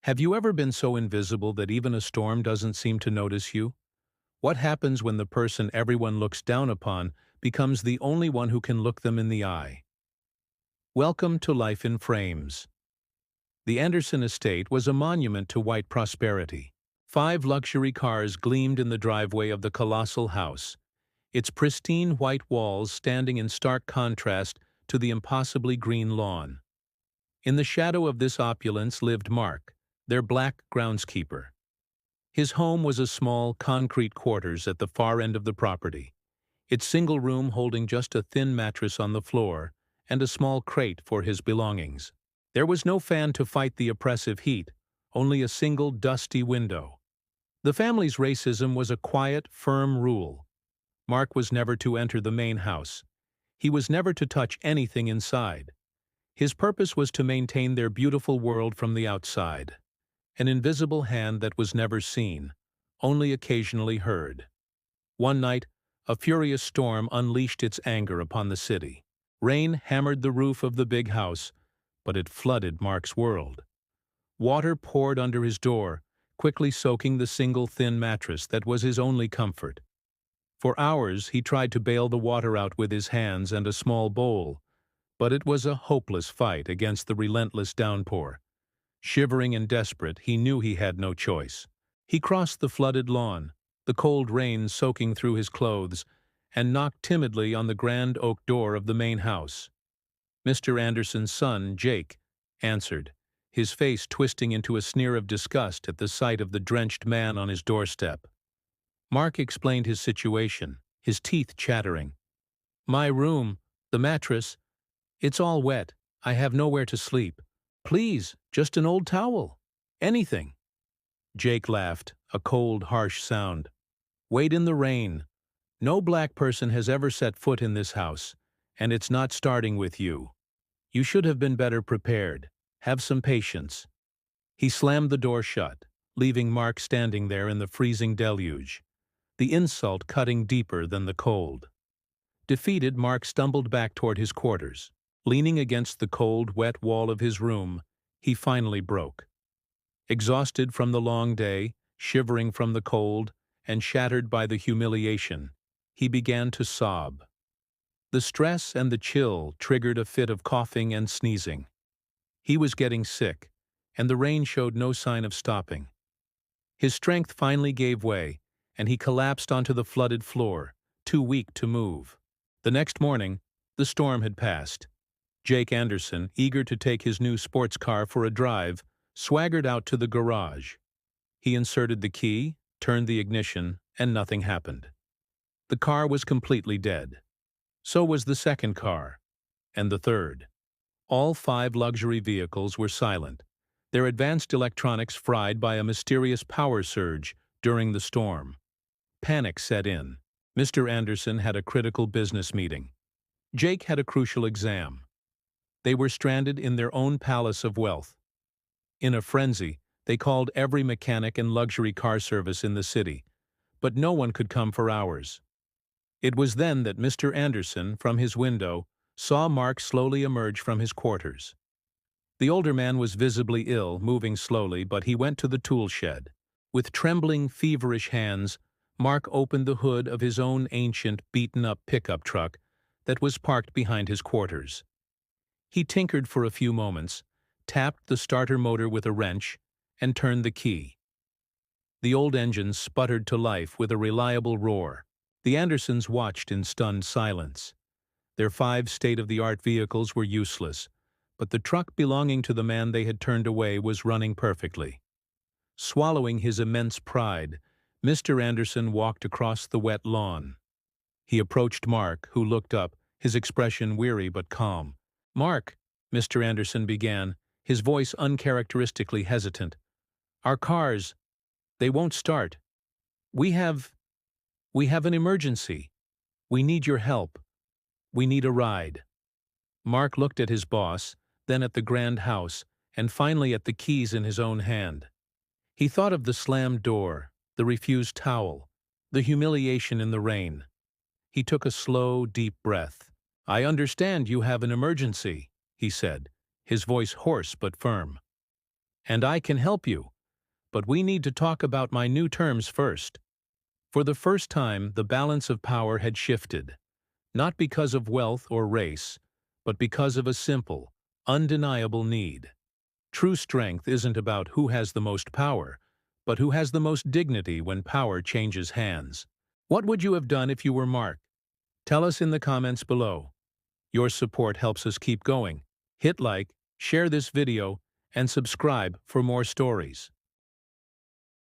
Have you ever been so invisible that even a storm doesn't seem to notice you? What happens when the person everyone looks down upon becomes the only one who can look them in the eye? Welcome to Life in Frames. The Anderson estate was a monument to white prosperity. 5 luxury cars gleamed in the driveway of the colossal house, its pristine white walls standing in stark contrast to the impossibly green lawn. In the shadow of this opulence lived Mark, their black groundskeeper. His home was a small, concrete quarters at the far end of the property, its single room holding just a thin mattress on the floor and a small crate for his belongings. There was no fan to fight the oppressive heat, only a single dusty window. The family's racism was a quiet, firm rule. Mark was never to enter the main house. He was never to touch anything inside. His purpose was to maintain their beautiful world from the outside. An invisible hand that was never seen, only occasionally heard. One night, a furious storm unleashed its anger upon the city. Rain hammered the roof of the big house, but it flooded Mark's world. Water poured under his door, quickly soaking the single thin mattress that was his only comfort. For hours he tried to bail the water out with his hands and a small bowl, but it was a hopeless fight against the relentless downpour. Shivering and desperate, he knew he had no choice. He crossed the flooded lawn, the cold rain soaking through his clothes, and knocked timidly on the grand oak door of the main house. Mr. Anderson's son, Jake, answered, his face twisting into a sneer of disgust at the sight of the drenched man on his doorstep. Mark explained his situation, his teeth chattering. "My room, the mattress, it's all wet. I have nowhere to sleep. Please, just an old towel. Anything." Jake laughed, a cold, harsh sound. "Wait in the rain. No black person has ever set foot in this house, and it's not starting with you. You should have been better prepared. Have some patience." He slammed the door shut, leaving Mark standing there in the freezing deluge, the insult cutting deeper than the cold. Defeated, Mark stumbled back toward his quarters. Leaning against the cold, wet wall of his room, he finally broke. Exhausted from the long day, shivering from the cold, and shattered by the humiliation, he began to sob. The stress and the chill triggered a fit of coughing and sneezing. He was getting sick, and the rain showed no sign of stopping. His strength finally gave way, and he collapsed onto the flooded floor, too weak to move. The next morning, the storm had passed. Jake Anderson, eager to take his new sports car for a drive, swaggered out to the garage. He inserted the key, turned the ignition, and nothing happened. The car was completely dead. So was the second car, and the third. All 5 luxury vehicles were silent, their advanced electronics fried by a mysterious power surge during the storm. Panic set in. Mr. Anderson had a critical business meeting. Jake had a crucial exam. They were stranded in their own palace of wealth. In a frenzy, they called every mechanic and luxury car service in the city, but no one could come for hours. It was then that Mr. Anderson, from his window, saw Mark slowly emerge from his quarters. The older man was visibly ill, moving slowly, but he went to the tool shed. With trembling, feverish hands, Mark opened the hood of his own ancient, beaten-up pickup truck that was parked behind his quarters. He tinkered for a few moments, tapped the starter motor with a wrench, and turned the key. The old engine sputtered to life with a reliable roar. The Andersons watched in stunned silence. Their 5 state-of-the-art vehicles were useless, but the truck belonging to the man they had turned away was running perfectly. Swallowing his immense pride, Mr. Anderson walked across the wet lawn. He approached Mark, who looked up, his expression weary but calm. "Mark," Mr. Anderson began, his voice uncharacteristically hesitant. "Our cars, they won't start. We have an emergency. We need your help. We need a ride." Mark looked at his boss, then at the grand house, and finally at the keys in his own hand. He thought of the slammed door, the refused towel, the humiliation in the rain. He took a slow, deep breath. "I understand you have an emergency," he said, his voice hoarse but firm. And I can help you, but we need to talk about my new terms first. For the first time, the balance of power had shifted, not because of wealth or race, but because of a simple, undeniable need. True strength isn't about who has the most power, but who has the most dignity when power changes hands. What would you have done if you were Mark? Tell us in the comments below. Your support helps us keep going. Hit like, share this video, and subscribe for more stories.